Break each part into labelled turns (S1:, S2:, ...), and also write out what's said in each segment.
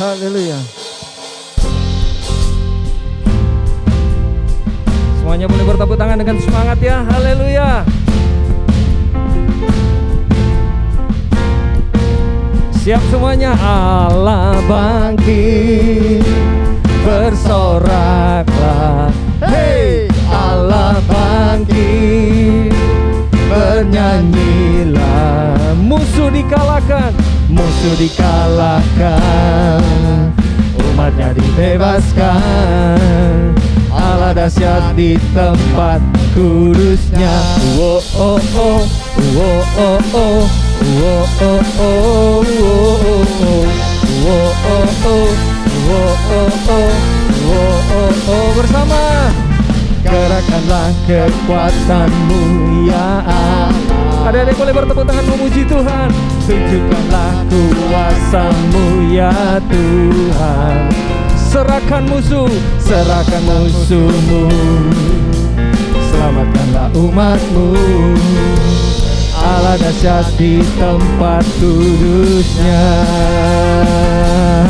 S1: Haleluya. Semuanya boleh bertepuk tangan dengan semangat ya. Haleluya. Siap semuanya. Allah bangkit, bersoraklah. Hey, Allah bangkit, bernyanyilah. Musuh dikalahkan, musuh dikalahkan, umatnya dibebaskan. Allah dahsyat di tempat kudusnya. Oh oh oh, oh oh oh, oh oh oh, oh oh oh, oh. Bersama gerakanlah kekuatanmu ya Allah. Adik-adik boleh bertepuk tangan memuji Tuhan. Tunjukkanlah kuasamu ya Tuhan. Serahkan musuh, serahkan musuhmu. Selamatkanlah umatmu. Allah dahsyat di tempat kudusnya.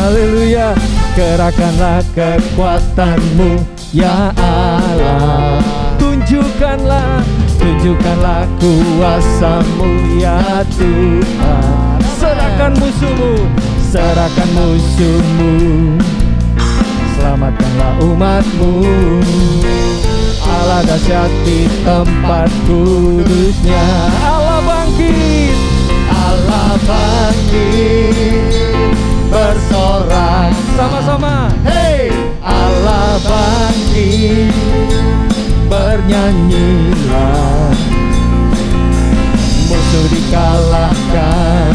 S1: Haleluya. Kerahkanlah kekuatanmu ya Allah. Tunjukkanlah, tunjukkanlah kuasamu ya Tuhan. Serahkan musuhmu, serahkan musuhmu. Selamatkanlah umatmu. Allah dahsyat di tempat kudusnya. Allah bangkit, Allah bangkit, bersorak sama-sama. Hey, Allah bangkit, bernyanyilah. Musuh dikalahkan,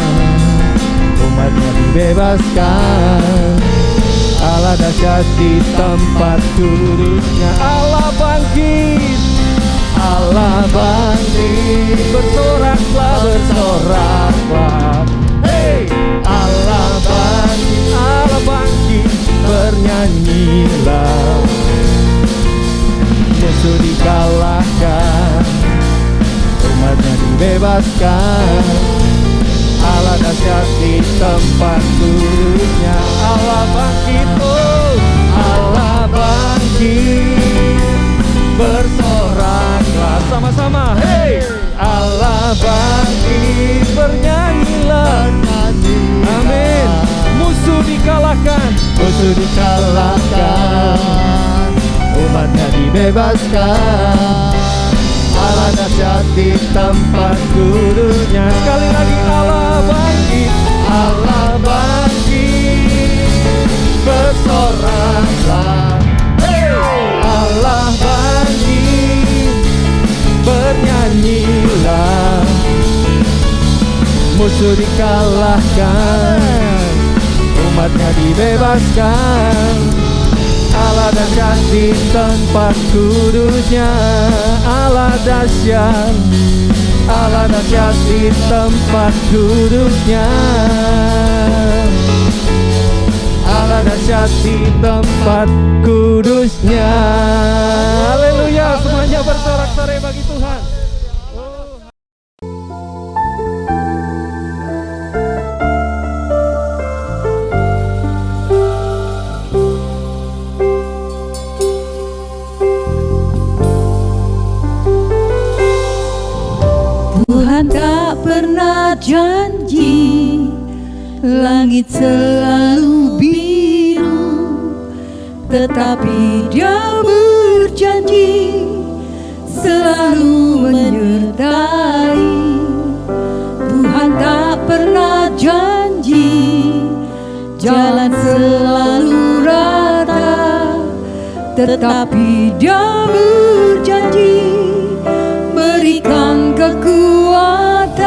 S1: umatnya dibebaskan. Allah dahsyat di tempat kudusnya. Allah bangkit, Allah bangkit, bersoraklah, bersoraklah. Hey, Allah bangkit, bernyanyilah. Musuh dikalahkan, umatnya dibebaskan. Allah dahsyat di tempat kudusnya. Allah bangkit, oh Allah bangkit, bersoraklah sama-sama. Hey, Allah bangkit, bernyanyilah. Amin. Musuh dikalahkan, musuh dikalahkan, umatnya dibebaskan. Allah dahsyat di tempat kudusnya. Sekali lagi Allah bangkit, Allah bangkit, bersoraklah. Hey, Allah bangkit, bernyanyilah. Musuh dikalahkan, umatnya dibebaskan. Allah dahsyat di tempat kudusnya. Allah dahsyat, Allah dahsyat di tempat kudusnya. Allah dahsyat di tempat kudusnya. Haleluya. Semuanya bersorak-sorai bagi Tuhan.
S2: Tuhan tak pernah janji langit selalu biru, tetapi Dia berjanji selalu menyertai. Tuhan tak pernah janji jalan selalu rata, tetapi Dia berjanji berikan kekuatan.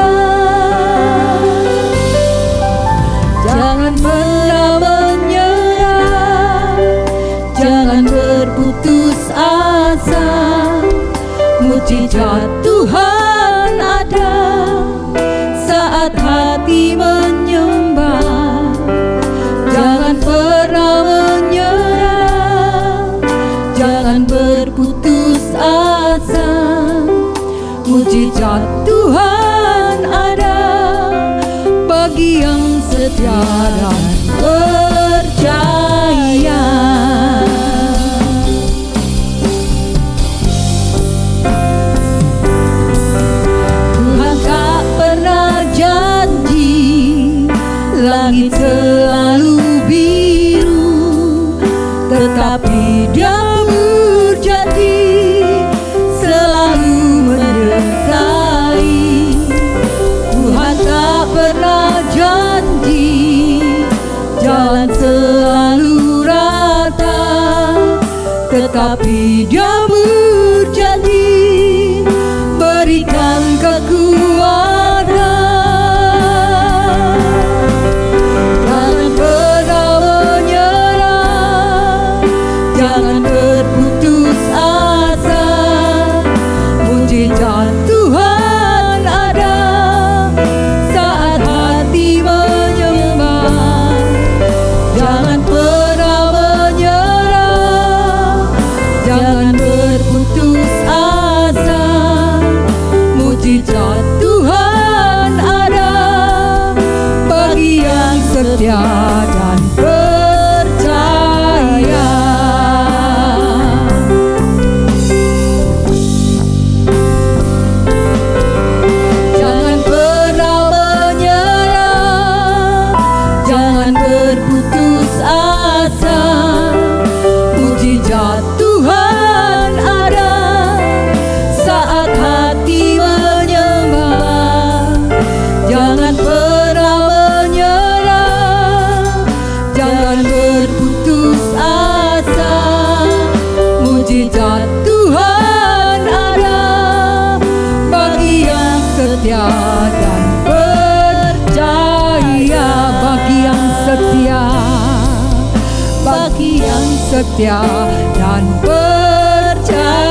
S2: Jangan pernah menyerah, jangan berputus asa. Mujizat Tuhan ada saat hati menyembah. Jangan pernah menyerah, jangan berputus asa. Mujizat Tuhan ada bagi yang setia dan percaya. Dia berjanji berikan kekuatan. Jangan pernah menyerah, jangan berputus asa. Mujizat Tuhan ada saat hati menyembah. Jangan pernah menyerah, jangan berputus asa. Mujizat Tuhan ada bagi yang setia dan percaya. Jangan pernah menyerah, jangan berputus asa. Mujizat Tuhan ada saat hati menyembah. Jangan pernah menyerah, jangan berputus asa. Mujizat Tuhan ada bagi yang setia dan percaya. Bagi yang setia, bagi yang setia dan percaya.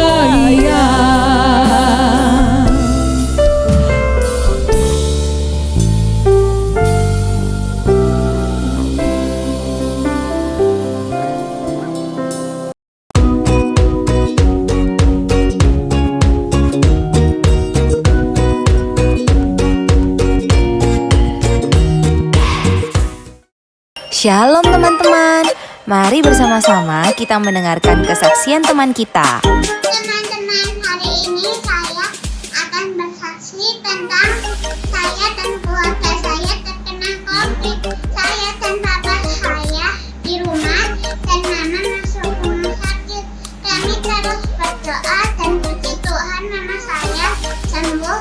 S3: Shalom teman-teman, mari bersama-sama kita mendengarkan kesaksian teman kita.
S4: Teman-teman, hari ini saya akan bersaksi tentang saya dan keluarga saya terkena COVID. Saya dan papa saya di rumah dan mama masuk rumah sakit. Kami terus berdoa dan puji Tuhan mama saya sembuh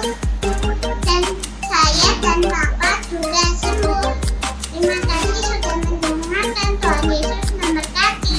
S4: dan saya dan papa juga sembuh. Terima kasih sudah mendengarkan. Tuhan Yesus memberkati.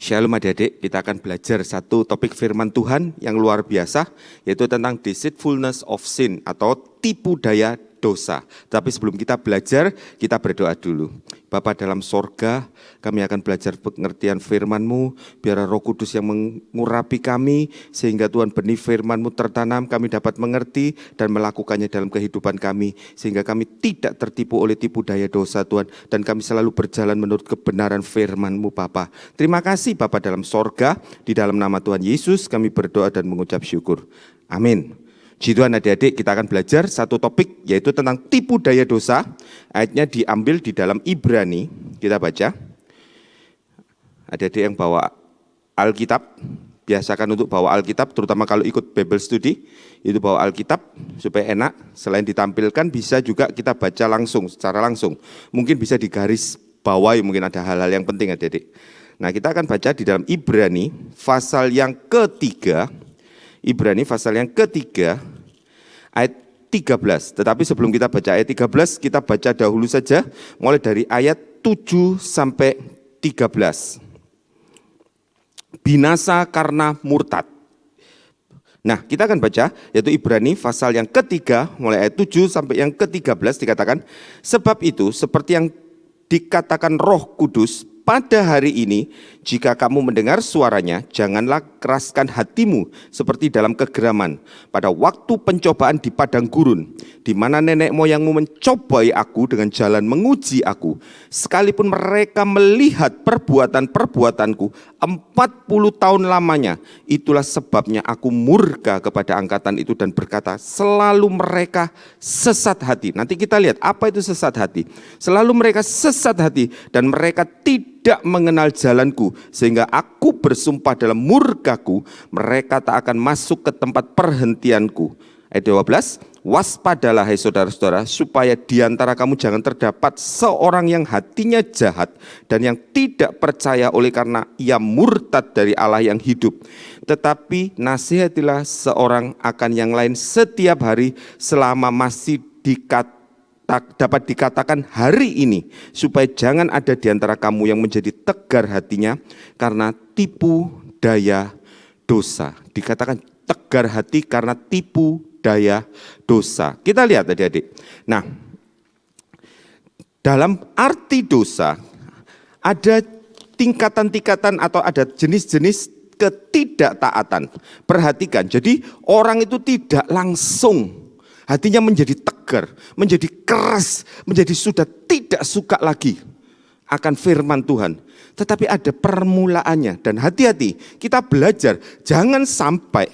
S5: Shalom adik-adik, kita akan belajar satu topik firman Tuhan yang luar biasa, yaitu tentang deceitfulness of sin atau tipu daya dosa. Tapi sebelum kita belajar, kita berdoa dulu. Bapa dalam sorga, kami akan belajar pengertian firman-Mu, biar Roh Kudus yang mengurapi kami, sehingga Tuhan benih firman-Mu tertanam, kami dapat mengerti dan melakukannya dalam kehidupan kami, sehingga kami tidak tertipu oleh tipu daya dosa Tuhan, dan kami selalu berjalan menurut kebenaran firman-Mu Bapa. Terima kasih Bapa dalam sorga, di dalam nama Tuhan Yesus kami berdoa dan mengucap syukur. Amin. Puji Tuhan adik-adik, kita akan belajar satu topik yaitu tentang tipu daya dosa. Ayatnya diambil di dalam Ibrani, kita baca. Adik-adik yang bawa Alkitab, biasakan untuk bawa Alkitab, terutama kalau ikut Bible Study, itu bawa Alkitab supaya enak. Selain ditampilkan, bisa juga kita baca langsung, secara langsung. Mungkin bisa digaris bawahi, mungkin ada hal-hal yang penting adik-adik. Nah, kita akan baca di dalam Ibrani, pasal yang ketiga, Ibrani pasal yang ketiga ayat 13. Tetapi sebelum kita baca ayat 13, kita baca dahulu saja mulai dari ayat 7 sampai 13. Binasa karena murtad. Nah, kita akan baca yaitu Ibrani pasal yang ketiga mulai ayat 7 sampai yang ke-13 dikatakan, sebab itu seperti yang dikatakan Roh Kudus pada hari ini, jika kamu mendengar suaranya, janganlah keraskan hatimu seperti dalam kegeraman pada waktu pencobaan di padang gurun, di mana nenek moyangmu mencobai aku dengan jalan menguji aku. Sekalipun mereka melihat perbuatan-perbuatanku 40 tahun lamanya, itulah sebabnya aku murka kepada angkatan itu dan berkata, selalu mereka sesat hati. Nanti kita lihat apa itu sesat hati. Selalu mereka sesat hati dan mereka tidak mengenal jalanku, sehingga aku bersumpah dalam murkaku, mereka tak akan masuk ke tempat perhentianku. Ayat 12, waspadalah hai saudara-saudara, supaya di antara kamu jangan terdapat seorang yang hatinya jahat dan yang tidak percaya oleh karena ia murtad dari Allah yang hidup. Tetapi nasihatilah seorang akan yang lain setiap hari selama masih dapat dikatakan hari ini, supaya jangan ada di antara kamu yang menjadi tegar hatinya karena tipu daya dosa. Dikatakan tegar hati karena tipu daya dosa. Kita lihat adik-adik. Nah, dalam arti dosa ada tingkatan-tingkatan atau ada jenis-jenis ketidaktaatan. Perhatikan, jadi orang itu tidak langsung hatinya menjadi tegar, menjadi keras, menjadi sudah tidak suka lagi akan firman Tuhan. Tetapi ada permulaannya, dan hati-hati kita belajar jangan sampai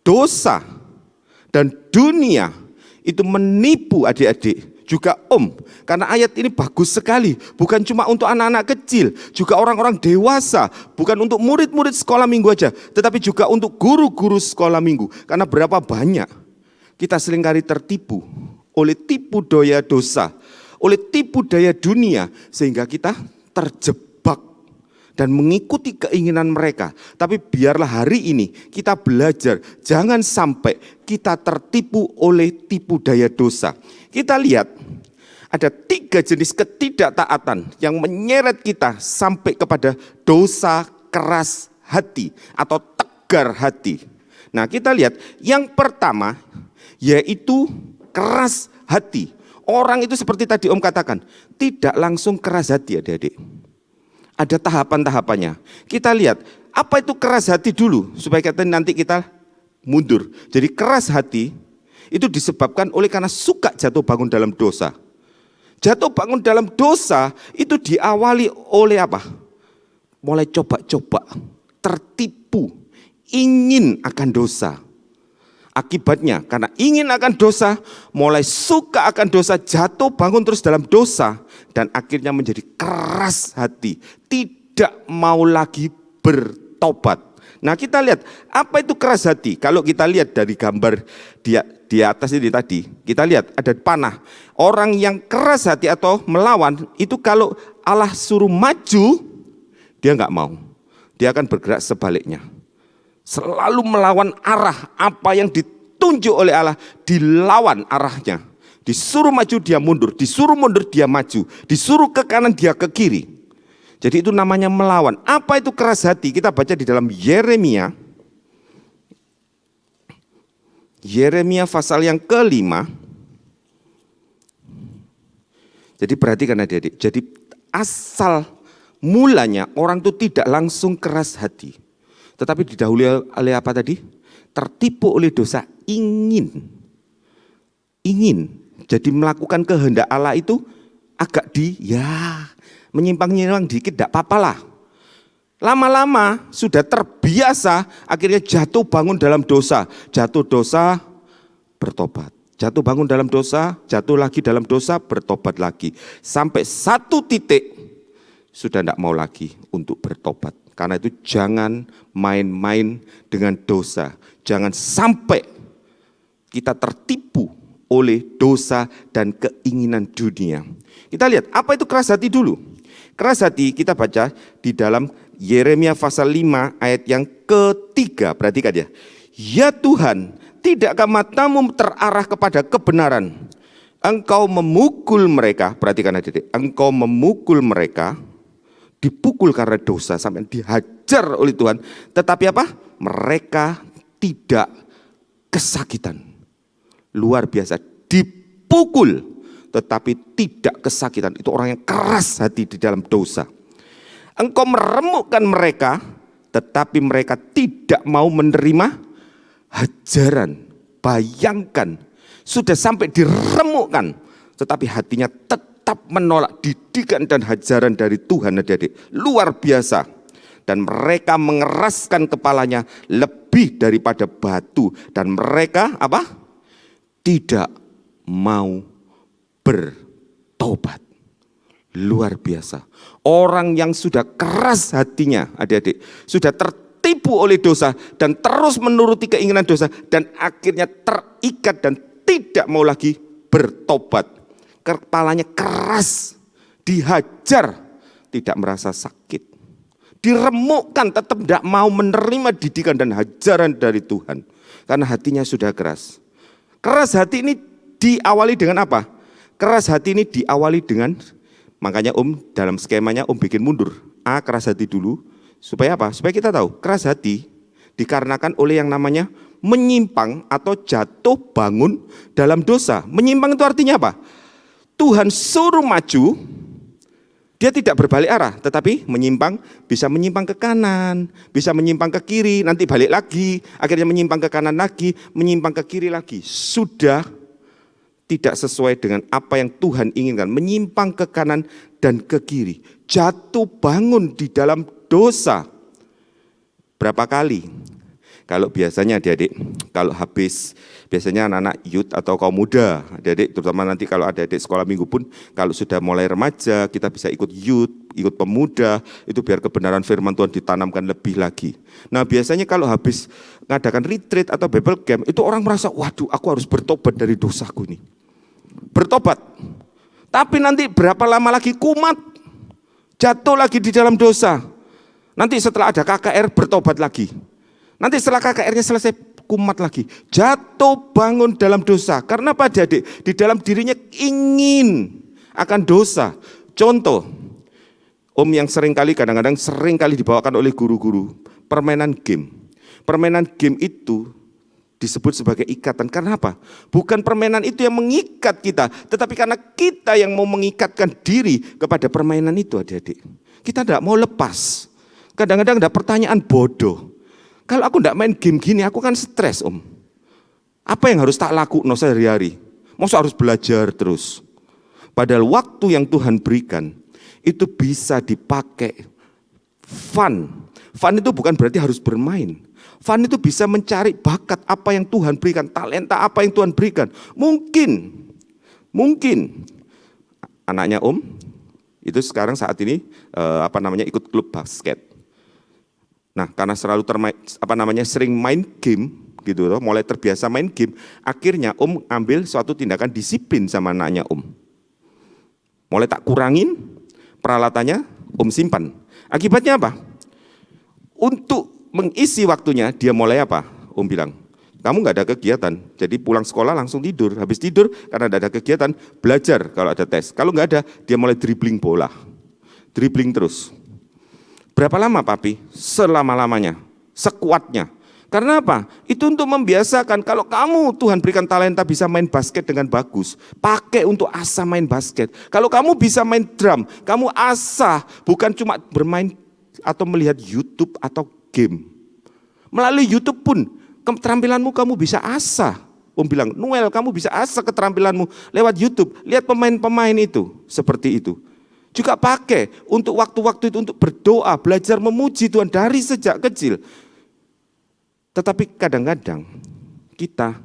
S5: dosa dan dunia itu menipu adik-adik, juga karena ayat ini bagus sekali, bukan cuma untuk anak-anak kecil, juga orang-orang dewasa, bukan untuk murid-murid sekolah minggu aja, tetapi juga untuk guru-guru sekolah minggu. Karena berapa banyak kita seringkali tertipu oleh tipu daya dosa, oleh tipu daya dunia, sehingga kita terjebak dan mengikuti keinginan mereka. Tapi biarlah hari ini kita belajar, jangan sampai kita tertipu oleh tipu daya dosa. Kita lihat ada 3 jenis ketidaktaatan yang menyeret kita sampai kepada dosa keras hati atau tegar hati. Nah, kita lihat yang pertama yaitu keras hati. Orang itu seperti tadi Om katakan, tidak langsung keras hati adik-adik. Ada tahapan-tahapannya. Kita lihat apa itu keras hati dulu supaya nanti kita mundur. Jadi keras hati itu disebabkan oleh karena suka jatuh bangun dalam dosa. Jatuh bangun dalam dosa itu diawali oleh apa? Mulai coba-coba, tertipu, ingin akan dosa. Akibatnya karena ingin akan dosa, mulai suka akan dosa, jatuh bangun terus dalam dosa, dan akhirnya menjadi keras hati, tidak mau lagi bertobat. Nah, kita lihat apa itu keras hati. Kalau kita lihat dari gambar di atas ini tadi, kita lihat ada panah. Orang yang keras hati atau melawan itu kalau Allah suruh maju, dia nggak mau. Dia akan bergerak sebaliknya. Selalu melawan arah apa yang ditunjuk oleh Allah, dilawan arahnya. Disuruh maju dia mundur, disuruh mundur dia maju, disuruh ke kanan dia ke kiri. Jadi itu namanya melawan. Apa itu keras hati? Kita baca di dalam Yeremia pasal yang ke-5. Jadi perhatikan adik-adik. Jadi asal mulanya orang itu tidak langsung keras hati. Tetapi didahului oleh apa tadi? Tertipu oleh dosa, ingin. Jadi melakukan kehendak Allah itu agak menyimpang-nyimpang dikit, tidak apa-apalah. Lama-lama sudah terbiasa, akhirnya jatuh bangun dalam dosa. Jatuh dosa, bertobat. Jatuh bangun dalam dosa, jatuh lagi dalam dosa, bertobat lagi. Sampai satu titik, sudah tidak mau lagi untuk bertobat. Karena itu jangan main-main dengan dosa. Jangan sampai kita tertipu oleh dosa dan keinginan dunia. Kita lihat, apa itu keras hati dulu? Keras hati kita baca di dalam Yeremia pasal 5 ayat yang ke-3. Perhatikan ya. Ya Tuhan, tidakkah matamu terarah kepada kebenaran? Engkau memukul mereka, perhatikan adik-adik. Engkau memukul mereka, dipukul karena dosa sampai dihajar oleh Tuhan. Tetapi apa? Mereka tidak kesakitan. Luar biasa, dipukul tetapi tidak kesakitan. Itu orang yang keras hati di dalam dosa. Engkau meremukkan mereka, tetapi mereka tidak mau menerima ajaran. Bayangkan, sudah sampai diremukkan, tetapi hatinya tetap menolak didikan dan ajaran dari Tuhan, adik-adik. Luar biasa. Dan mereka mengeraskan kepalanya lebih daripada batu. Dan mereka apa? Tidak mau bertobat. Luar biasa. Orang yang sudah keras hatinya, adik-adik, sudah tertipu oleh dosa dan terus menuruti keinginan dosa dan akhirnya terikat dan tidak mau lagi bertobat. Kepalanya keras, dihajar, tidak merasa sakit. Diremukkan, tetap tidak mau menerima didikan dan ajaran dari Tuhan. Karena hatinya sudah keras. Keras hati ini diawali dengan apa? Keras hati ini diawali dengan, makanya dalam skemanya bikin mundur. Keras hati dulu. Supaya apa? Supaya kita tahu, keras hati dikarenakan oleh yang namanya menyimpang atau jatuh bangun dalam dosa. Menyimpang itu artinya apa? Tuhan suruh maju, dia tidak berbalik arah, tetapi menyimpang, bisa menyimpang ke kanan, bisa menyimpang ke kiri, nanti balik lagi, akhirnya menyimpang ke kanan lagi, menyimpang ke kiri lagi. Sudah tidak sesuai dengan apa yang Tuhan inginkan, menyimpang ke kanan dan ke kiri. Jatuh bangun di dalam dosa. Berapa kali? Kalau biasanya adik-adik, kalau habis, biasanya anak-anak youth atau kaum muda, adik-adik, terutama nanti kalau ada adik sekolah minggu pun, kalau sudah mulai remaja, kita bisa ikut youth, ikut pemuda, itu biar kebenaran firman Tuhan ditanamkan lebih lagi. Nah biasanya kalau habis ngadakan retreat atau Bible camp, itu orang merasa, waduh aku harus bertobat dari dosaku ini. Bertobat. Tapi nanti berapa lama lagi kumat, jatuh lagi di dalam dosa. Nanti setelah ada KKR bertobat lagi. Nanti setelah KKR-nya selesai kumat lagi. Jatuh bangun dalam dosa. Karena apa adik? Di dalam dirinya ingin akan dosa. Contoh, yang kadang-kadang sering kali dibawakan oleh guru-guru. Permainan game. Permainan game itu disebut sebagai ikatan. Karena apa? Bukan permainan itu yang mengikat kita. Tetapi karena kita yang mau mengikatkan diri kepada permainan itu adik-adik. Kita tidak mau lepas. Kadang-kadang ada pertanyaan bodoh. Kalau aku tidak main game gini, aku kan stres Apa yang harus tak lakukan sehari-hari? Masa harus belajar terus? Padahal waktu yang Tuhan berikan, itu bisa dipakai fun. Fun itu bukan berarti harus bermain. Fun itu bisa mencari bakat apa yang Tuhan berikan, talenta apa yang Tuhan berikan. Mungkin anaknya itu sekarang saat ini ikut klub basket. Nah, karena selalu sering main game gitu loh, mulai terbiasa main game, akhirnya ambil suatu tindakan disiplin sama anaknya Mulai tak kurangin peralatannya, simpan. Akibatnya apa? Untuk mengisi waktunya dia mulai apa? Bilang, kamu nggak ada kegiatan, jadi pulang sekolah langsung tidur. Habis tidur karena tidak ada kegiatan, belajar kalau ada tes. Kalau nggak ada, dia mulai dribbling bola, dribbling terus. Berapa lama papi? Selama-lamanya, sekuatnya. Karena apa? Itu untuk membiasakan kalau kamu Tuhan berikan talenta bisa main basket dengan bagus, pakai untuk asah main basket. Kalau kamu bisa main drum, kamu asah, bukan cuma bermain atau melihat YouTube atau game. Melalui YouTube pun keterampilanmu kamu bisa asah. Bilang, Noel kamu bisa asah keterampilanmu lewat YouTube. Lihat pemain-pemain itu, seperti itu. Juga pakai untuk waktu-waktu itu untuk berdoa, belajar memuji Tuhan dari sejak kecil. Tetapi kadang-kadang kita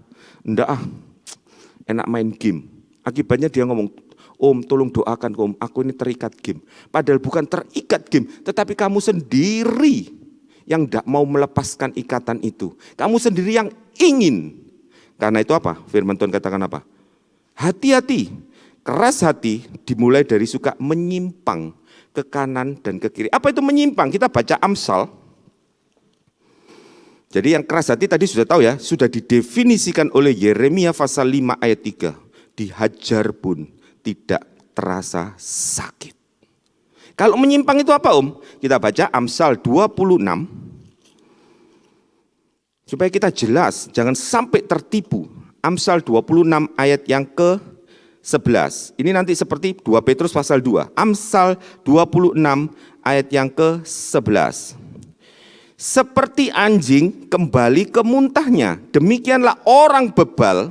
S5: enak main game. Akibatnya dia ngomong, tolong doakan aku ini terikat game. Padahal bukan terikat game, tetapi kamu sendiri yang tidak mau melepaskan ikatan itu. Kamu sendiri yang ingin. Karena itu apa? Firman Tuhan katakan apa? Hati-hati. Keras hati dimulai dari suka menyimpang ke kanan dan ke kiri. Apa itu menyimpang? Kita baca Amsal. Jadi yang keras hati tadi sudah tahu ya, sudah didefinisikan oleh Yeremia pasal 5 ayat 3. Dihajar pun tidak terasa sakit. Kalau menyimpang itu apa Kita baca Amsal 26. Supaya kita jelas, jangan sampai tertipu. Amsal 26 ayat yang ke 11. Ini nanti seperti 2 Petrus pasal 2. Amsal 26 ayat yang ke-11. Seperti anjing kembali ke muntahnya, demikianlah orang bebal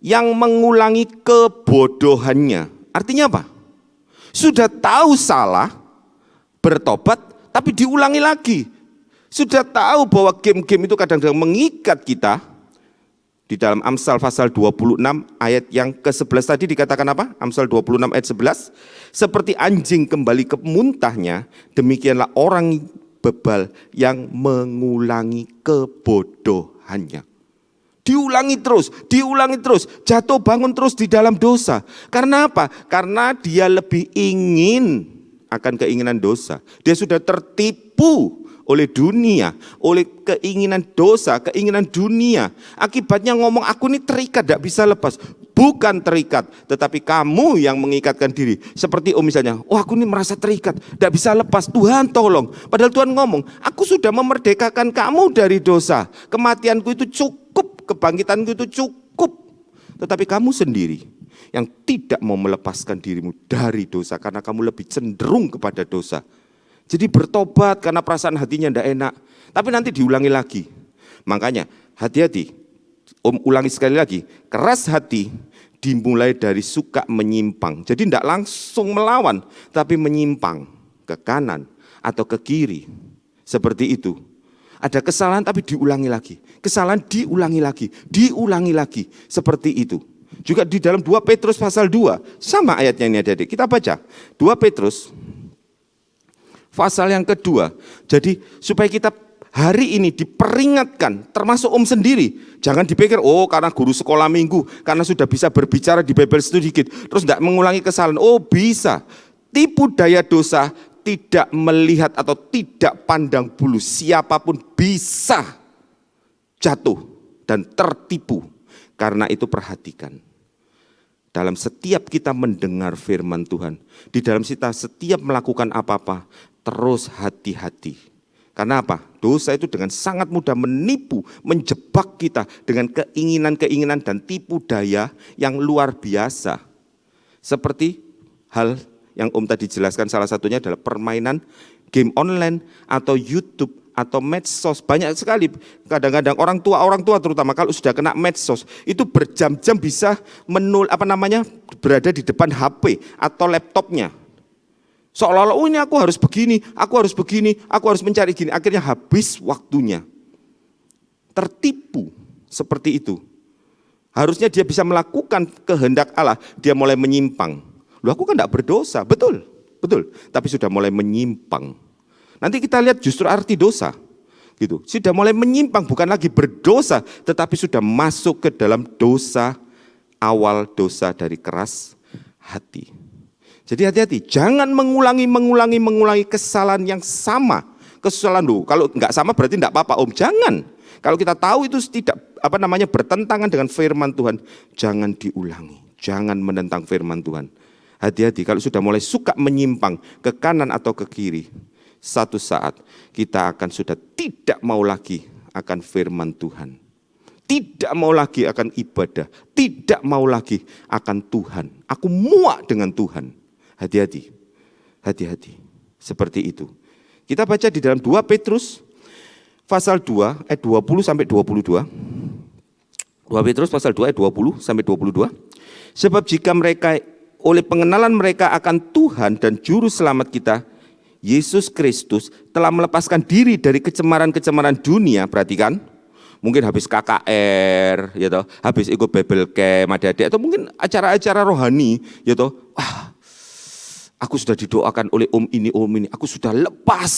S5: yang mengulangi kebodohannya. Artinya apa? Sudah tahu salah, bertobat, tapi diulangi lagi. Sudah tahu bahwa game-game itu kadang-kadang mengikat kita. Di dalam Amsal pasal 26 ayat yang ke-11 tadi dikatakan apa? Amsal 26 ayat 11. Seperti anjing kembali ke muntahnya, demikianlah orang bebal yang mengulangi kebodohannya. Diulangi terus, jatuh bangun terus di dalam dosa. Karena apa? Karena dia lebih ingin akan keinginan dosa. Dia sudah tertipu oleh dunia, oleh keinginan dosa, keinginan dunia. Akibatnya ngomong, aku ini terikat, tidak bisa lepas. Bukan terikat, tetapi kamu yang mengikatkan diri. Seperti misalnya, aku ini merasa terikat, tidak bisa lepas. Tuhan tolong. Padahal Tuhan ngomong, aku sudah memerdekakan kamu dari dosa. Kematianku itu cukup, kebangkitanku itu cukup. Tetapi kamu sendiri yang tidak mau melepaskan dirimu dari dosa, karena kamu lebih cenderung kepada dosa. Jadi bertobat karena perasaan hatinya tidak enak. Tapi nanti diulangi lagi. Makanya hati-hati. Ulangi sekali lagi. Keras hati dimulai dari suka menyimpang. Jadi tidak langsung melawan. Tapi menyimpang ke kanan atau ke kiri. Seperti itu. Ada kesalahan tapi diulangi lagi. Kesalahan diulangi lagi. Diulangi lagi. Seperti itu. Juga di dalam 2 Petrus pasal 2. Sama ayatnya ini adik-adik. Kita baca. 2 Petrus pasal yang kedua. Jadi supaya kita hari ini diperingatkan, termasuk sendiri. Jangan dipikir, karena guru sekolah minggu, karena sudah bisa berbicara di Bible sedikit, terus tidak mengulangi kesalahan. Bisa. Tipu daya dosa tidak melihat atau tidak pandang bulu. Siapapun bisa jatuh dan tertipu. Karena itu perhatikan. Dalam setiap kita mendengar firman Tuhan, di dalam kita setiap melakukan apa-apa, terus hati-hati. Karena apa? Dosa itu dengan sangat mudah menipu, menjebak kita dengan keinginan-keinginan dan tipu daya yang luar biasa. Seperti hal yang tadi jelaskan, salah satunya adalah permainan game online atau YouTube atau medsos. Banyak sekali kadang-kadang orang tua terutama kalau sudah kena medsos itu berjam-jam bisa berada di depan HP atau laptopnya. Seolah-olah ini aku harus begini, aku harus mencari gini. Akhirnya habis waktunya. Tertipu seperti itu. Harusnya dia bisa melakukan kehendak Allah, dia mulai menyimpang. Aku kan tidak berdosa, betul. Tapi sudah mulai menyimpang. Nanti kita lihat justru arti dosa. Gitu. Sudah mulai menyimpang, bukan lagi berdosa, tetapi sudah masuk ke dalam dosa, awal dosa dari keras hati. Jadi hati-hati, jangan mengulangi kesalahan yang sama. Kesalahan dulu, kalau enggak sama berarti enggak apa-apa jangan. Kalau kita tahu itu tidak bertentangan dengan firman Tuhan, jangan diulangi. Jangan menentang firman Tuhan. Hati-hati kalau sudah mulai suka menyimpang ke kanan atau ke kiri. Satu saat kita akan sudah tidak mau lagi akan firman Tuhan. Tidak mau lagi akan ibadah, tidak mau lagi akan Tuhan. Aku muak dengan Tuhan. Hati-hati. Seperti itu. Kita baca di dalam 2 Petrus pasal 2 ayat 20 sampai 22. 2 Petrus pasal 2 ayat 20 sampai 22. Sebab jika mereka oleh pengenalan mereka akan Tuhan dan juru selamat kita Yesus Kristus telah melepaskan diri dari kecemaran-kecemaran dunia, perhatikan. Mungkin habis KKR, habis ikut Bible Camp, adik-adik, atau mungkin acara-acara rohani, aku sudah didoakan oleh ini, aku sudah lepas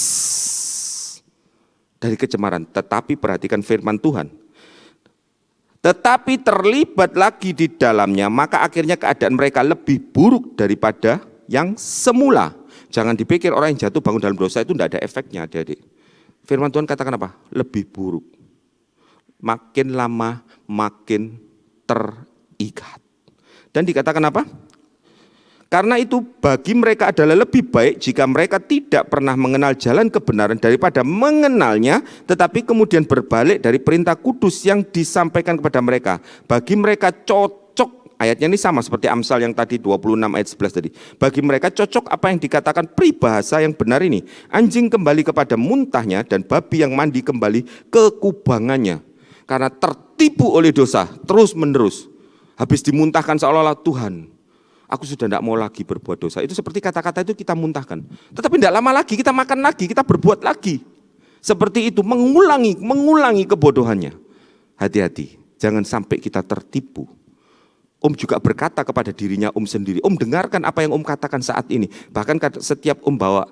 S5: dari kecemaran. Tetapi perhatikan firman Tuhan. Tetapi terlibat lagi di dalamnya, maka akhirnya keadaan mereka lebih buruk daripada yang semula. Jangan dipikir orang yang jatuh bangun dalam dosa itu tidak ada efeknya, adik-adik. Firman Tuhan katakan apa? Lebih buruk. Makin lama makin terikat. Dan dikatakan apa? Karena itu bagi mereka adalah lebih baik jika mereka tidak pernah mengenal jalan kebenaran daripada mengenalnya, tetapi kemudian berbalik dari perintah kudus yang disampaikan kepada mereka. Bagi mereka cocok ayatnya ini sama seperti Amsal yang tadi 26 ayat 11 tadi. Bagi mereka cocok apa yang dikatakan peribahasa yang benar ini. Anjing kembali kepada muntahnya dan babi yang mandi kembali ke kubangannya. Karena tertipu oleh dosa terus menerus. Habis dimuntahkan seolah-olah Tuhan, aku sudah tidak mau lagi berbuat dosa. Itu seperti kata-kata itu kita muntahkan. Tetapi tidak lama lagi kita makan lagi, kita berbuat lagi. Seperti itu mengulangi kebodohannya. Hati-hati, jangan sampai kita tertipu. Om juga berkata kepada dirinya Om sendiri, Om dengarkan apa yang Om katakan saat ini. Bahkan setiap Om bawa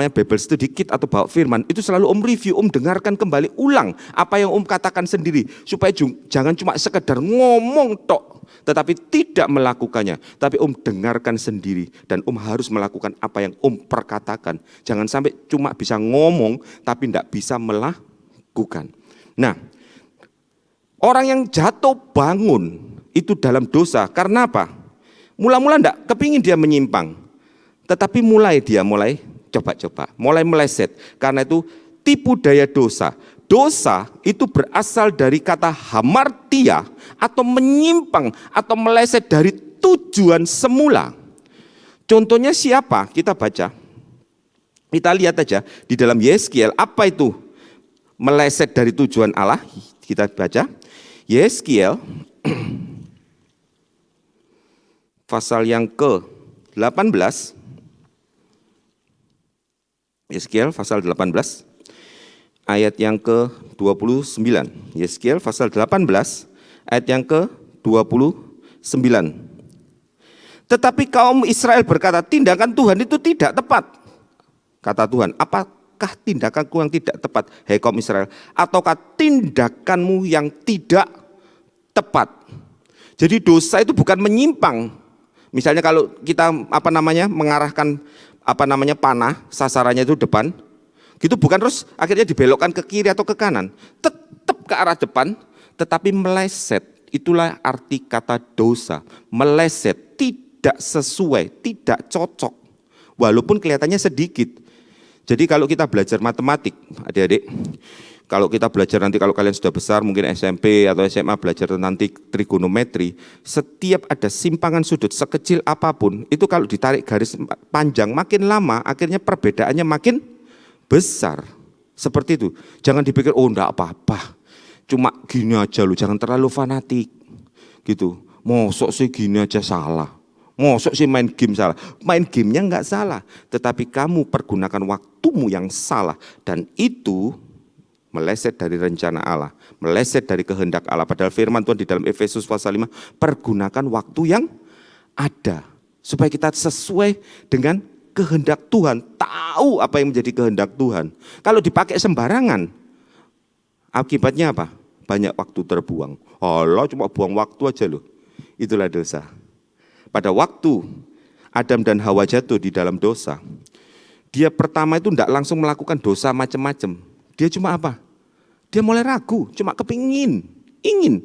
S5: Bible study kit atau bawa firman, itu selalu Om review, Om dengarkan kembali, ulang apa yang Om katakan sendiri. Supaya jangan cuma sekedar ngomong tok, tetapi tidak melakukannya. Tapi Om dengarkan sendiri dan Om harus melakukan apa yang Om perkatakan. Jangan sampai cuma bisa ngomong tapi tidak bisa melakukan. Nah, orang yang jatuh bangun itu dalam dosa, karena apa? Mula-mula enggak kepingin dia menyimpang, tetapi mulai coba-coba, mulai meleset. Karena itu tipu daya dosa. Dosa itu berasal dari kata hamartia atau menyimpang atau meleset dari tujuan semula. Contohnya siapa? Kita baca. Kita lihat aja di dalam Yeskiel, apa itu meleset dari tujuan Allah? Kita baca. Yeskiel pasal yang ke-18, Yeskiel pasal 18, ayat yang ke-29. Yeskiel pasal 18, ayat yang ke-29. Tetapi kaum Israel berkata, tindakan Tuhan itu tidak tepat. Kata Tuhan, apakah tindakanku yang tidak tepat, hei kaum Israel? Ataukah tindakanmu yang tidak tepat? Jadi dosa itu bukan menyimpang. Misalnya kalau kita mengarahkan panah, sasarannya itu depan, gitu bukan terus akhirnya dibelokkan ke kiri atau ke kanan, tetap ke arah depan, tetapi meleset. Itulah arti kata dosa, meleset, tidak sesuai, tidak cocok, walaupun kelihatannya sedikit. Jadi kalau kita belajar matematik, adik-adik, kalau kita belajar nanti, kalau kalian sudah besar, mungkin SMP atau SMA belajar tentang trigonometri, setiap ada simpangan sudut sekecil apapun, itu kalau ditarik garis panjang makin lama, akhirnya perbedaannya makin besar. Seperti itu. Jangan dipikir, oh enggak apa-apa, cuma gini aja lu, jangan terlalu fanatik. Gitu. Mosok sih gini aja salah. Mosok sih main game salah. Main gamenya enggak salah, tetapi kamu pergunakan waktumu yang salah, dan itu meleset dari rencana Allah, meleset dari kehendak Allah. Padahal firman Tuhan di dalam Efesus pasal 5, pergunakan waktu yang ada, supaya kita sesuai dengan kehendak Tuhan, tahu apa yang menjadi kehendak Tuhan. Kalau dipakai sembarangan, akibatnya apa? Banyak waktu terbuang. Allah cuma buang waktu aja loh. Itulah dosa. Pada waktu Adam dan Hawa jatuh di dalam dosa, dia pertama itu tidak langsung melakukan dosa macam-macam. Dia cuma apa? Dia mulai ragu, cuma ingin.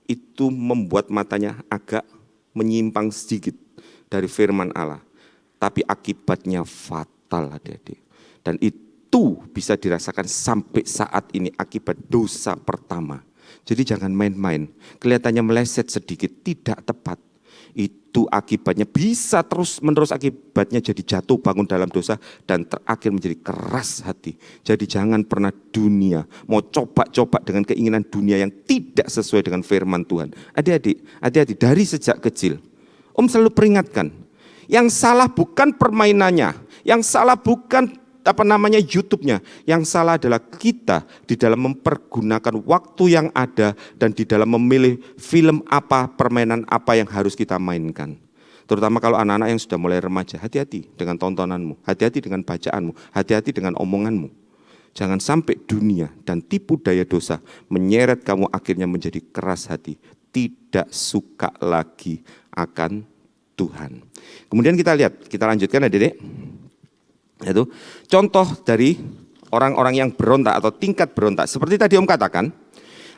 S5: Itu membuat matanya agak menyimpang sedikit dari firman Allah. Tapi akibatnya fatal, adik-adik. Dan itu bisa dirasakan sampai saat ini akibat dosa pertama. Jadi jangan main-main. Kelihatannya meleset sedikit, tidak tepat. Itu akibatnya bisa terus-menerus, akibatnya jadi jatuh bangun dalam dosa dan terakhir menjadi keras hati. Jadi jangan pernah dunia mau coba-coba dengan keinginan dunia yang tidak sesuai dengan firman Tuhan. Adik-adik, hati-hati dari sejak kecil. Om selalu peringatkan, yang salah bukan permainannya, yang salah bukan YouTube-nya, yang salah adalah kita di dalam mempergunakan waktu yang ada dan di dalam memilih film apa, permainan apa yang harus kita mainkan. Terutama kalau anak-anak yang sudah mulai remaja, hati-hati dengan tontonanmu, hati-hati dengan bacaanmu, hati-hati dengan omonganmu. Jangan sampai dunia dan tipu daya dosa menyeret kamu akhirnya menjadi keras hati, tidak suka lagi akan Tuhan. Kemudian kita lihat, kita lanjutkan adik-adik. Itu contoh dari orang-orang yang berontak atau tingkat berontak. Seperti tadi Om katakan,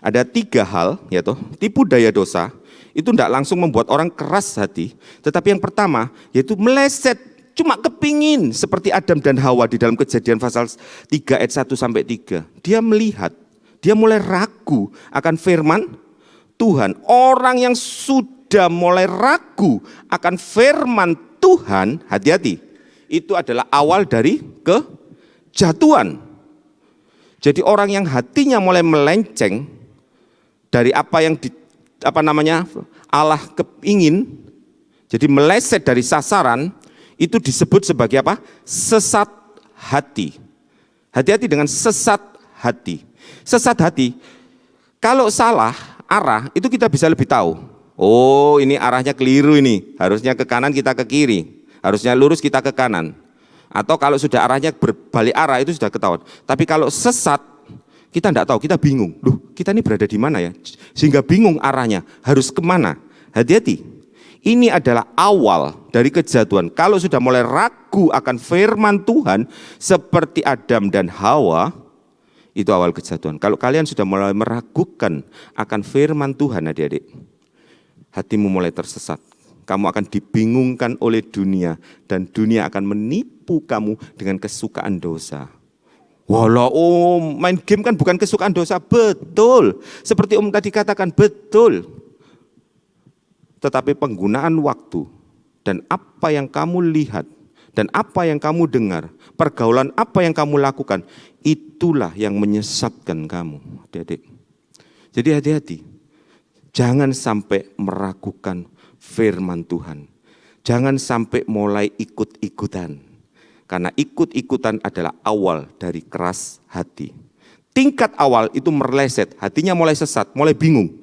S5: ada 3 hal, yaitu tipu daya dosa, itu tidak langsung membuat orang keras hati. Tetapi yang pertama, yaitu meleset, cuma kepingin. Seperti Adam dan Hawa di dalam Kejadian pasal 3 ayat 1-3. Dia melihat, dia mulai ragu akan firman Tuhan. Orang yang sudah sudah mulai ragu akan firman Tuhan, hati-hati. Itu adalah awal dari kejatuhan. Jadi orang yang hatinya mulai melenceng dari apa yang Allah ingin, jadi meleset dari sasaran, itu disebut sebagai apa? Sesat hati. Hati-hati dengan sesat hati. Sesat hati, kalau salah arah itu kita bisa lebih tahu. Oh, ini arahnya keliru ini, harusnya ke kanan kita ke kiri, harusnya lurus kita ke kanan. Atau kalau sudah arahnya berbalik arah itu sudah ketahuan. Tapi kalau sesat, kita tidak tahu, kita bingung. Loh, kita ini berada di mana ya? Sehingga bingung arahnya, harus kemana? Hati-hati. Ini adalah awal dari kejatuhan. Kalau sudah mulai ragu akan firman Tuhan, seperti Adam dan Hawa, itu awal kejatuhan. Kalau kalian sudah mulai meragukan akan firman Tuhan, adik-adik, hatimu mulai tersesat. Kamu akan dibingungkan oleh dunia, dan dunia akan menipu kamu dengan kesukaan dosa. Walau Om, main game kan bukan kesukaan dosa, betul. Seperti Om tadi katakan, betul. Tetapi penggunaan waktu dan apa yang kamu lihat dan apa yang kamu dengar, pergaulan apa yang kamu lakukan, itulah yang menyesatkan kamu, adik-adik. Jadi hati-hati, jangan sampai meragukan firman Tuhan. Jangan sampai mulai ikut-ikutan. Karena ikut-ikutan adalah awal dari keras hati. Tingkat awal itu meleset, hatinya mulai sesat, mulai bingung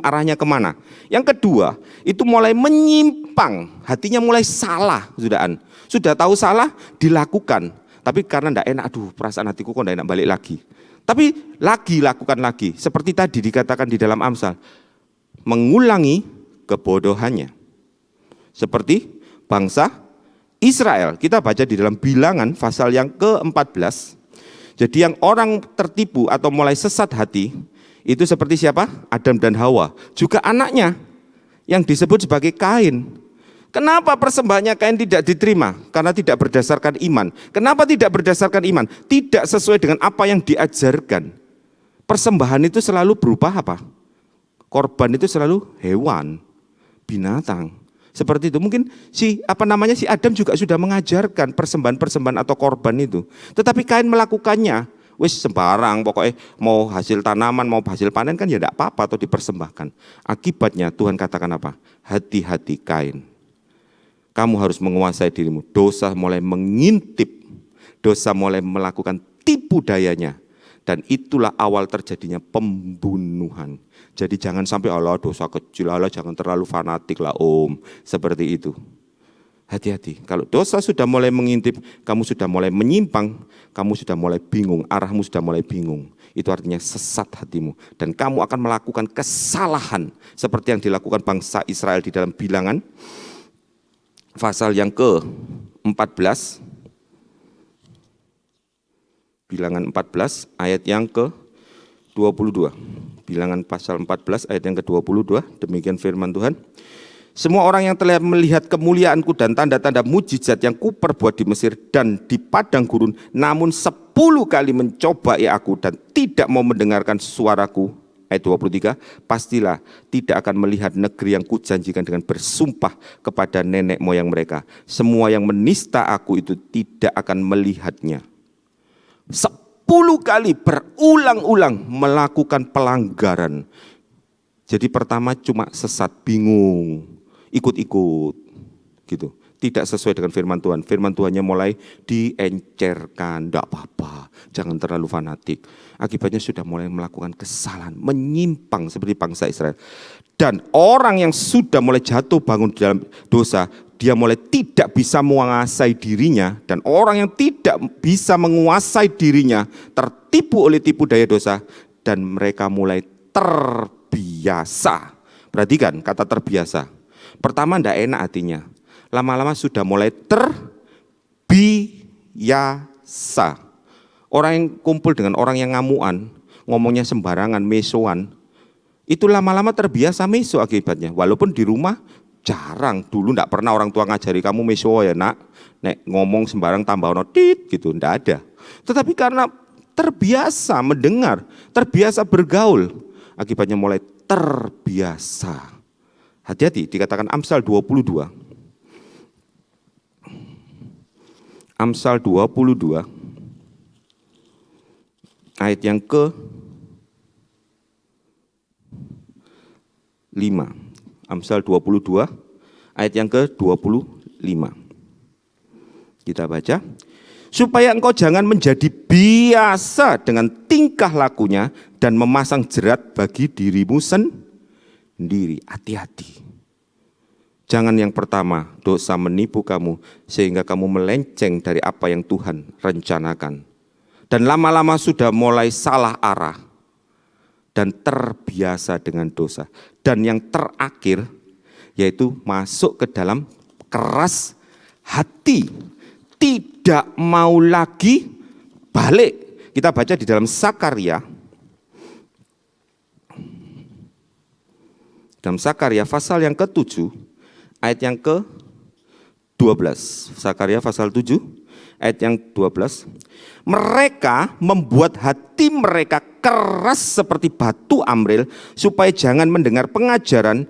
S5: arahnya kemana. Yang kedua, itu mulai menyimpang, hatinya mulai salah, sudah tahu salah, dilakukan. Tapi karena tidak enak, aduh perasaan hatiku kok tidak enak, balik lagi. Tapi lagi lakukan lagi, seperti tadi dikatakan di dalam Amsal, mengulangi kebodohannya. Seperti bangsa Israel, kita baca di dalam Bilangan pasal yang ke-14. Jadi yang orang tertipu atau mulai sesat hati, itu seperti siapa? Adam dan Hawa. Juga anaknya yang disebut sebagai Kain. Kenapa persembahannya Kain tidak diterima? Karena tidak berdasarkan iman. Kenapa tidak berdasarkan iman? Tidak sesuai dengan apa yang diajarkan. Persembahan itu selalu berupa apa? Korban itu selalu hewan, binatang. Seperti itu. Mungkin si Adam juga sudah mengajarkan persembahan-persembahan atau korban itu. Tetapi Kain melakukannya wis sembarang, pokoknya mau hasil tanaman, mau hasil panen kan ya tidak apa-apa atau dipersembahkan. Akibatnya Tuhan katakan apa? Hati-hati Kain. Kamu harus menguasai dirimu. Dosa mulai mengintip, dosa mulai melakukan tipu dayanya. Dan itulah awal terjadinya pembunuhan. Jadi jangan sampai Allah dosa kecil, Allah jangan terlalu fanatik lah Om. Seperti itu. Hati-hati, kalau dosa sudah mulai mengintip, kamu sudah mulai menyimpang, kamu sudah mulai bingung, arahmu sudah mulai bingung. Itu artinya sesat hatimu. Dan kamu akan melakukan kesalahan seperti yang dilakukan bangsa Israel di dalam Bilangan. Pasal yang ke-14. Bilangan 14 ayat yang ke-22. Bilangan pasal 14 ayat yang ke-22, demikian firman Tuhan. Semua orang yang telah melihat kemuliaanku dan tanda-tanda mujizat yang kuperbuat di Mesir dan di padang gurun, namun 10 kali mencobai aku dan tidak mau mendengarkan suaraku. Ayat 23, pastilah tidak akan melihat negeri yang kujanjikan dengan bersumpah kepada nenek moyang mereka. Semua yang menista aku itu tidak akan melihatnya. 10 kali berulang-ulang melakukan pelanggaran. Jadi pertama cuma sesat, bingung, ikut-ikut gitu. Tidak sesuai dengan firman Tuhan. Firman Tuhannya mulai diencerkan, tidak apa-apa, jangan terlalu fanatik. Akibatnya sudah mulai melakukan kesalahan, menyimpang seperti bangsa Israel. Dan orang yang sudah mulai jatuh bangun dalam dosa, dia mulai tidak bisa menguasai dirinya. Dan orang yang tidak bisa menguasai dirinya tertipu oleh tipu daya dosa. Dan mereka mulai terbiasa. Perhatikan kata terbiasa. Pertama tidak enak hatinya. Lama-lama sudah mulai terbiasa. Orang yang kumpul dengan orang yang ngamuan, ngomongnya sembarangan, mesoan, itu lama-lama terbiasa meso akibatnya. Walaupun di rumah jarang, dulu enggak pernah orang tua ngajari kamu meso ya nak, nek ngomong sembarang tambah ono tit gitu, enggak ada. Tetapi karena terbiasa mendengar, terbiasa bergaul, akibatnya mulai terbiasa. Hati-hati, dikatakan Amsal 22. Amsal 22 ayat yang ke-5. Amsal 22 ayat yang ke-25. Kita baca. Supaya engkau jangan menjadi biasa dengan tingkah lakunya dan memasang jerat bagi dirimu sendiri. Hati-hati. Jangan yang pertama, dosa menipu kamu sehingga kamu melenceng dari apa yang Tuhan rencanakan. Dan lama-lama sudah mulai salah arah dan terbiasa dengan dosa. Dan yang terakhir yaitu masuk ke dalam keras hati. Tidak mau lagi balik. Kita baca di dalam Sakaria. Dalam Sakaria pasal yang ke-7 ayat yang ke-12. Sakaria pasal 7 ayat yang 12. Mereka membuat hati mereka keras seperti batu amril supaya jangan mendengar pengajaran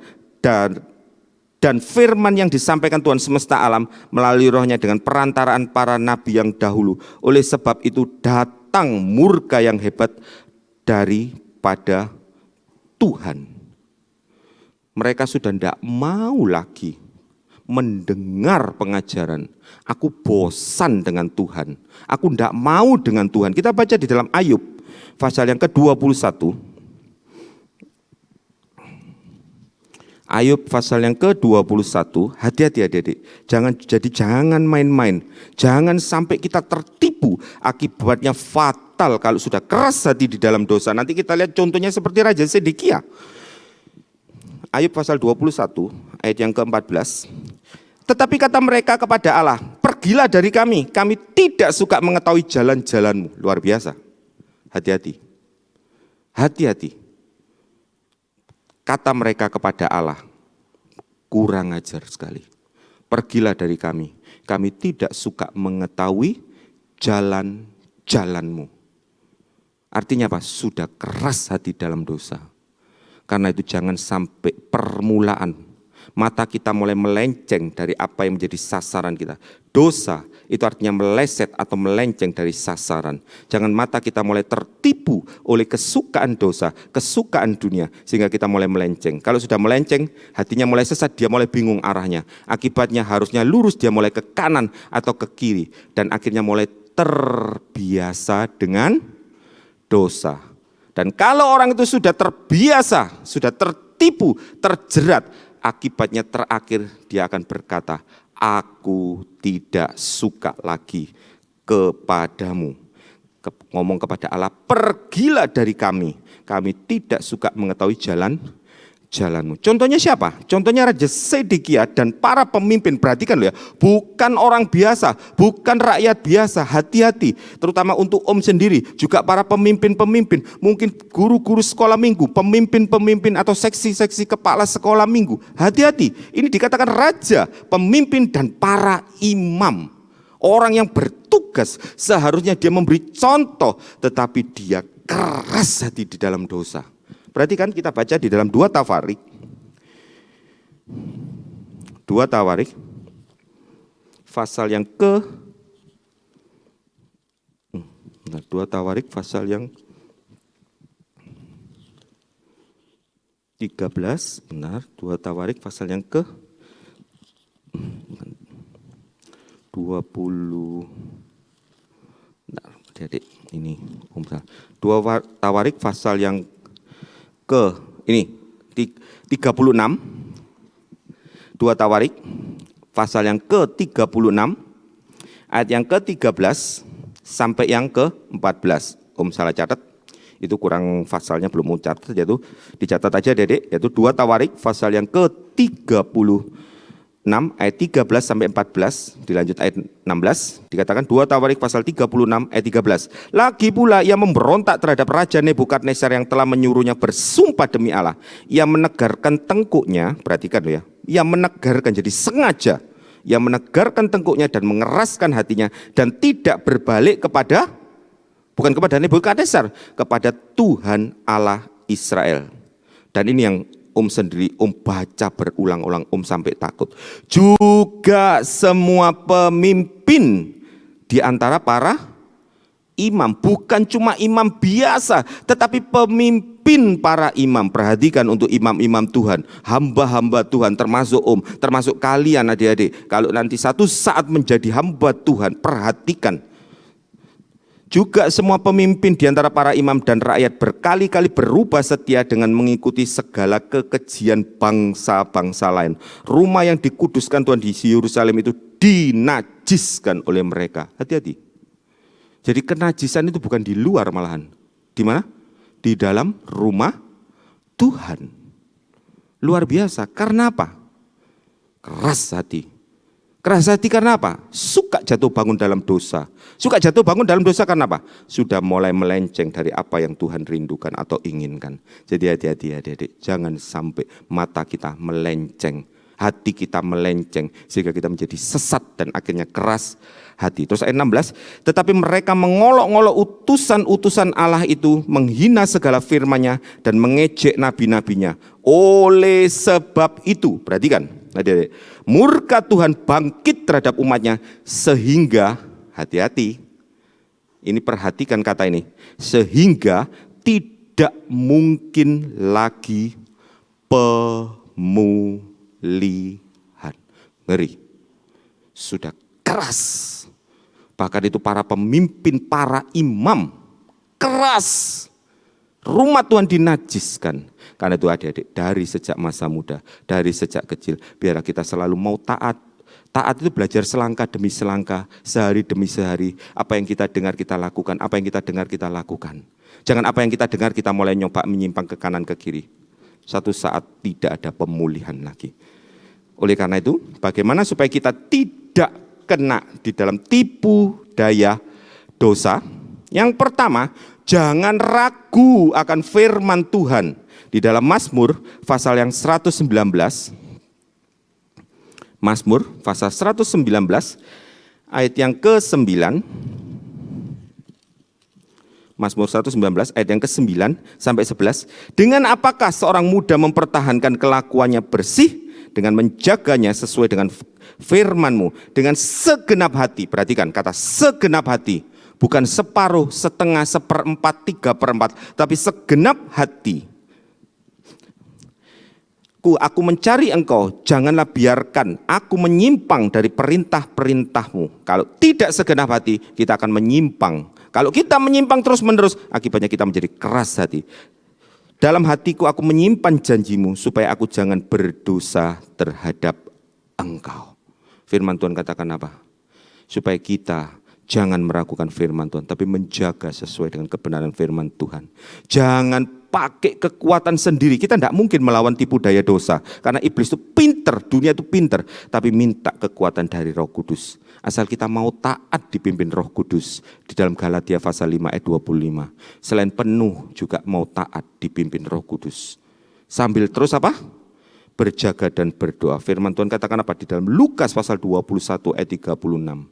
S5: dan firman yang disampaikan Tuhan semesta alam melalui rohnya dengan perantaraan para nabi yang dahulu. Oleh sebab itu datang murka yang hebat daripada Tuhan. Mereka sudah tidak mau lagi mendengar pengajaran. Aku bosan dengan Tuhan. Aku tidak mau dengan Tuhan. Kita baca di dalam Ayub pasal yang ke-21. Ayub pasal yang ke-21, hati-hati adik-adik, jangan main-main, jangan sampai kita tertipu, akibatnya fatal kalau sudah keras hati di dalam dosa. Nanti kita lihat contohnya seperti Raja Sedekia. Ayub pasal 21 ayat yang ke-14. Tetapi kata mereka kepada Allah, pergilah dari kami tidak suka mengetahui jalan-jalanmu. Luar biasa, hati-hati, hati-hati. Kata mereka kepada Allah, kurang ajar sekali. Pergilah dari kami tidak suka mengetahui jalan-jalanmu. Artinya apa? Sudah keras hati dalam dosa. Karena itu jangan sampai permulaan mata kita mulai melenceng dari apa yang menjadi sasaran kita. Dosa itu artinya meleset atau melenceng dari sasaran. Jangan mata kita mulai tertipu oleh kesukaan dosa, kesukaan dunia, sehingga kita mulai melenceng. Kalau sudah melenceng, hatinya mulai sesat, dia mulai bingung arahnya. Akibatnya harusnya lurus, dia mulai ke kanan atau ke kiri. Dan akhirnya mulai terbiasa dengan dosa. Dan kalau orang itu sudah terbiasa, sudah tertipu, terjerat, akibatnya terakhir dia akan berkata, aku tidak suka lagi kepadamu. Ngomong kepada Allah, pergilah dari kami tidak suka mengetahui jalanmu. Contohnya siapa? Contohnya Raja Sedekia dan para pemimpin. Perhatikan loh ya, bukan orang biasa, bukan rakyat biasa. Hati-hati, terutama untuk Om sendiri, juga para pemimpin-pemimpin, mungkin guru-guru sekolah minggu, pemimpin-pemimpin atau seksi-seksi kepala sekolah minggu. Hati-hati, ini dikatakan raja, pemimpin dan para imam. Orang yang bertugas seharusnya dia memberi contoh, tetapi dia keras hati di dalam dosa. Perhatikan, kita baca di dalam 2 Tawarik. 2 Tawarik pasal yang ke 2 Tawarik pasal yang 13, benar, 2 Tawarik pasal yang ke 20. Nah, jadi ini 2 Tawarik pasal yang ke ini 36. 2 Tawarik pasal yang ke-36 ayat yang ke-13 sampai yang ke-14. Om salah catat, itu kurang pasalnya, belum mau catat, yaitu dicatat aja Dedek, yaitu 2 Tawarik pasal yang ke-36 ayat 13 sampai 14, dilanjut ayat 16, dikatakan 2 Tawarik pasal 36 ayat 13. Lagi pula ia memberontak terhadap Raja Nebukadnezar yang telah menyuruhnya bersumpah demi Allah. Ia menegarkan tengkuknya, perhatikan loh ya, ia menegarkan, jadi sengaja, ia menegarkan tengkuknya dan mengeraskan hatinya dan tidak berbalik kepada, bukan kepada Nebukadnezar, kepada Tuhan Allah Israel. Dan ini yang sendiri, baca berulang-ulang, sampai takut. Juga semua pemimpin di antara para imam, bukan cuma imam biasa, tetapi pemimpin para imam. Perhatikan untuk imam-imam Tuhan, hamba-hamba Tuhan, termasuk kalian adik-adik. Kalau nanti satu saat menjadi hamba Tuhan, perhatikan. Juga semua pemimpin di antara para imam dan rakyat berkali-kali berubah setia dengan mengikuti segala kekejian bangsa-bangsa lain. Rumah yang dikuduskan Tuhan di Yerusalem itu dinajiskan oleh mereka. Hati-hati. Jadi kenajisan itu bukan di luar malahan. Di mana? Di dalam rumah Tuhan. Luar biasa. Karena apa? Keras hati. Keras hati karena apa? Suka jatuh bangun dalam dosa. Suka jatuh bangun dalam dosa karena apa? Sudah mulai melenceng dari apa yang Tuhan rindukan atau inginkan. Jadi hati-hati adik-adik. Jangan sampai mata kita melenceng, hati kita melenceng, sehingga kita menjadi sesat dan akhirnya keras hati. Terus ayat 16, tetapi mereka mengolok-olok utusan-utusan Allah itu, menghina segala firman-Nya dan mengejek nabi-nabinya. Oleh sebab itu, perhatikan, adik-adik, murka Tuhan bangkit terhadap umat-Nya sehingga, hati-hati, ini perhatikan kata ini, sehingga tidak mungkin lagi pemulihan. Ngeri, sudah keras. Bahkan itu para pemimpin, para imam, keras. Rumah Tuhan dinajiskan. Karena itu adik-adik, dari sejak masa muda, dari sejak kecil, biarlah kita selalu mau taat. Taat itu belajar selangkah demi selangkah, sehari demi sehari. Apa yang kita dengar kita lakukan, apa yang kita dengar kita lakukan. Jangan apa yang kita dengar kita mulai nyoba menyimpang ke kanan ke kiri. Satu saat tidak ada pemulihan lagi. Oleh karena itu, bagaimana supaya kita tidak kena di dalam tipu daya dosa? Yang pertama, jangan ragu akan firman Tuhan. Di dalam Mazmur pasal yang 119, Mazmur pasal 119 ayat yang ke-9, Mazmur 119 ayat yang ke-9 sampai 11. Dengan apakah seorang muda mempertahankan kelakuannya bersih, dengan menjaganya sesuai dengan firman-Mu, dengan segenap hati. Perhatikan kata segenap hati, bukan separuh, setengah, seperempat, 3/4, tapi segenap hati. Aku mencari Engkau, janganlah biarkan aku menyimpang dari perintah-perintah-Mu. Kalau tidak segenap hati, kita akan menyimpang. Kalau kita menyimpang terus-menerus, akibatnya kita menjadi keras hati. Dalam hatiku aku menyimpan janji-Mu, supaya aku jangan berdosa terhadap Engkau. Firman Tuhan katakan apa? Supaya kita jangan meragukan firman Tuhan, tapi menjaga sesuai dengan kebenaran firman Tuhan. Jangan pakai kekuatan sendiri. Kita tidak mungkin melawan tipu daya dosa. Karena iblis itu pinter, dunia itu pinter. Tapi minta kekuatan dari Roh Kudus. Asal kita mau taat dipimpin Roh Kudus. Di dalam Galatia pasal 5 ayat 25. Selain penuh juga mau taat dipimpin Roh Kudus. Sambil terus apa? Berjaga dan berdoa. Firman Tuhan katakan apa? Di dalam Lukas pasal 21 ayat 36.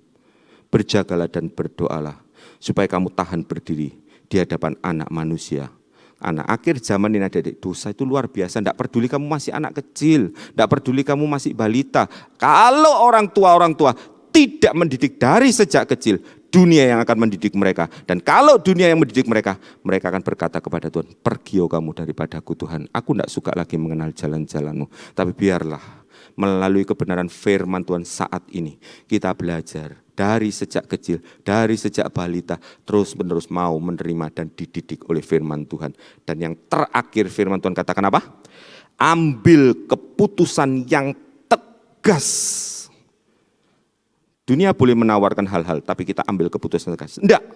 S5: Berjagalah dan berdoalah, supaya kamu tahan berdiri di hadapan anak manusia. Anak akhir zaman ini adik-adik, dosa itu luar biasa. Tidak peduli kamu masih anak kecil, tidak peduli kamu masih balita. Kalau orang tua tidak mendidik dari sejak kecil, dunia yang akan mendidik mereka. Dan kalau dunia yang mendidik mereka, mereka akan berkata kepada Tuhan, pergi kamu daripadaku Tuhan, aku tidak suka lagi mengenal jalan-jalanmu. Tapi biarlah melalui kebenaran firman Tuhan saat ini, kita belajar dari sejak kecil, dari sejak balita, terus menerus mau menerima dan dididik oleh firman Tuhan. Dan yang terakhir firman Tuhan katakan apa? Ambil keputusan yang tegas. Dunia boleh menawarkan hal-hal, tapi kita ambil keputusan tegas. Enggak,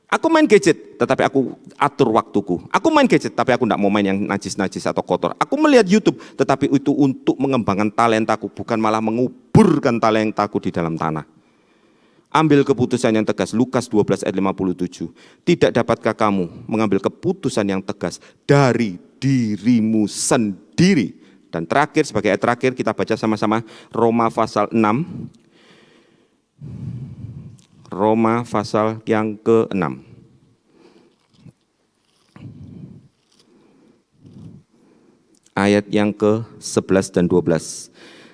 S5: aku main gadget, tetapi aku atur waktuku. Aku main gadget, tapi aku enggak mau main yang najis-najis atau kotor. Aku melihat YouTube, tetapi itu untuk mengembangkan talentaku, bukan malah menguburkan talentaku di dalam tanah. Ambil keputusan yang tegas. Lukas 12 ayat 57. Tidak dapatkah kamu mengambil keputusan yang tegas dari dirimu sendiri? Dan terakhir, sebagai ayat terakhir kita baca sama-sama Roma pasal 6. Roma pasal yang ke-6. ayat yang ke-11 dan 12.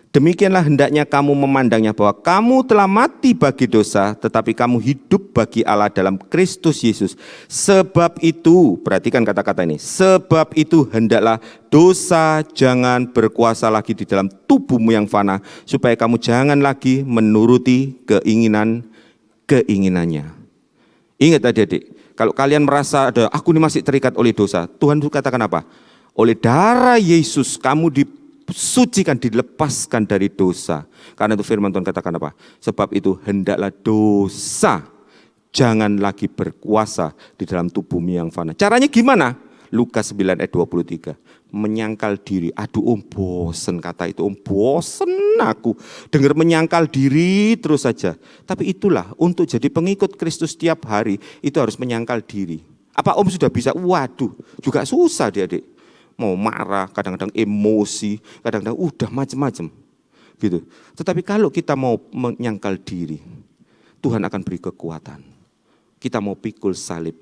S5: Demikianlah hendaknya kamu memandangnya bahwa kamu telah mati bagi dosa, tetapi kamu hidup bagi Allah dalam Kristus Yesus. Sebab itu, perhatikan kata-kata ini, sebab itu hendaklah dosa jangan berkuasa lagi di dalam tubuhmu yang fana, supaya kamu jangan lagi menuruti keinginannya. Ingat adik-adik, kalau kalian merasa ada, aku ini masih terikat oleh dosa, Tuhan itu katakan apa? Oleh darah Yesus kamu disucikan, dilepaskan dari dosa. Karena itu firman Tuhan katakan apa? Sebab itu hendaklah dosa jangan lagi berkuasa di dalam tubuhmu yang fana. Caranya gimana? Lukas 9 ayat 23. Menyangkal diri. Aduh bosen kata itu, bosen aku. Dengar menyangkal diri terus saja. Tapi itulah untuk jadi pengikut Kristus setiap hari itu harus menyangkal diri. Apa om sudah bisa? Waduh, juga susah adik-adik. Mau marah, kadang-kadang emosi, kadang-kadang udah macam-macam. Gitu. Tetapi kalau kita mau menyangkal diri, Tuhan akan beri kekuatan. Kita mau pikul salib.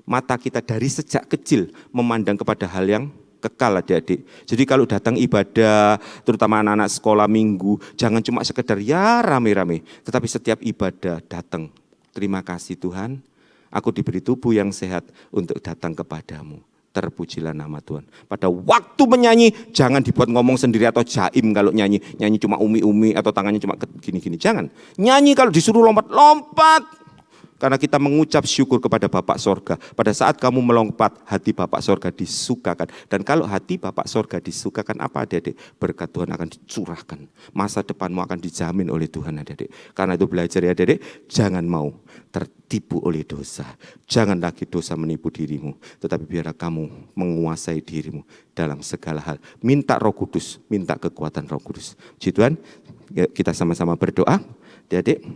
S5: Mata kita dari sejak kecil memandang kepada hal yang kekal adik-adik. Jadi kalau datang ibadah, terutama anak-anak sekolah minggu, jangan cuma sekedar ya rame-rame. Tetapi setiap ibadah datang, terima kasih Tuhan, aku diberi tubuh yang sehat untuk datang kepadamu. Terpujilah nama Tuhan. Pada waktu menyanyi, jangan dibuat ngomong sendiri atau jaim kalau nyanyi. Nyanyi cuma umi-umi atau tangannya cuma gini-gini. Jangan. Nyanyi kalau disuruh lompat-lompat. Karena kita mengucap syukur kepada Bapak Sorga. Pada saat kamu melompat, hati Bapak Sorga disukakan. Dan kalau hati Bapak Sorga disukakan, apa adik-adik? Berkat Tuhan akan dicurahkan. Masa depanmu akan dijamin oleh Tuhan adik-adik. Karena itu belajar ya adik-adik, jangan mau tertipu oleh dosa. Jangan lagi dosa menipu dirimu. Tetapi biarlah kamu menguasai dirimu dalam segala hal. Minta Roh Kudus, minta kekuatan Roh Kudus. Puji Tuhan, kita sama-sama berdoa. Adik-adik,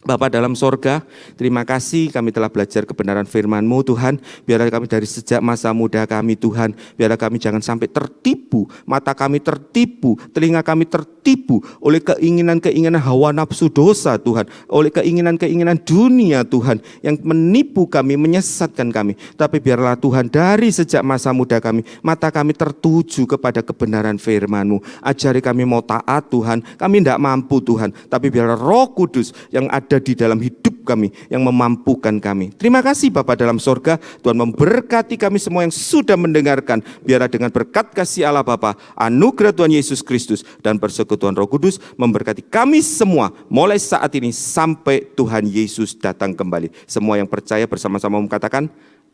S5: Bapa dalam sorga, terima kasih kami telah belajar kebenaran firman-Mu Tuhan. Biarlah kami dari sejak masa muda kami Tuhan, biarlah kami jangan sampai tertipu, mata kami tertipu, telinga kami tertipu oleh keinginan-keinginan hawa nafsu dosa Tuhan, oleh keinginan-keinginan dunia Tuhan yang menipu kami, menyesatkan kami. Tapi biarlah Tuhan dari sejak masa muda kami, mata kami tertuju kepada kebenaran firman-Mu. Ajari kami mau taat Tuhan, kami tidak mampu Tuhan, tapi biarlah Roh Kudus yang ada di dalam hidup kami, yang memampukan kami. Terima kasih Bapa dalam sorga, Tuhan memberkati kami semua yang sudah mendengarkan. Biarlah dengan berkat kasih Allah Bapa, anugerah Tuhan Yesus Kristus, dan persekutuan Roh Kudus memberkati kami semua, mulai saat ini sampai Tuhan Yesus datang kembali. Semua yang percaya bersama-sama mengatakan,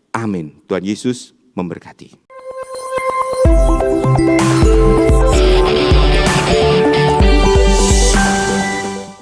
S5: amin. Tuhan Yesus memberkati.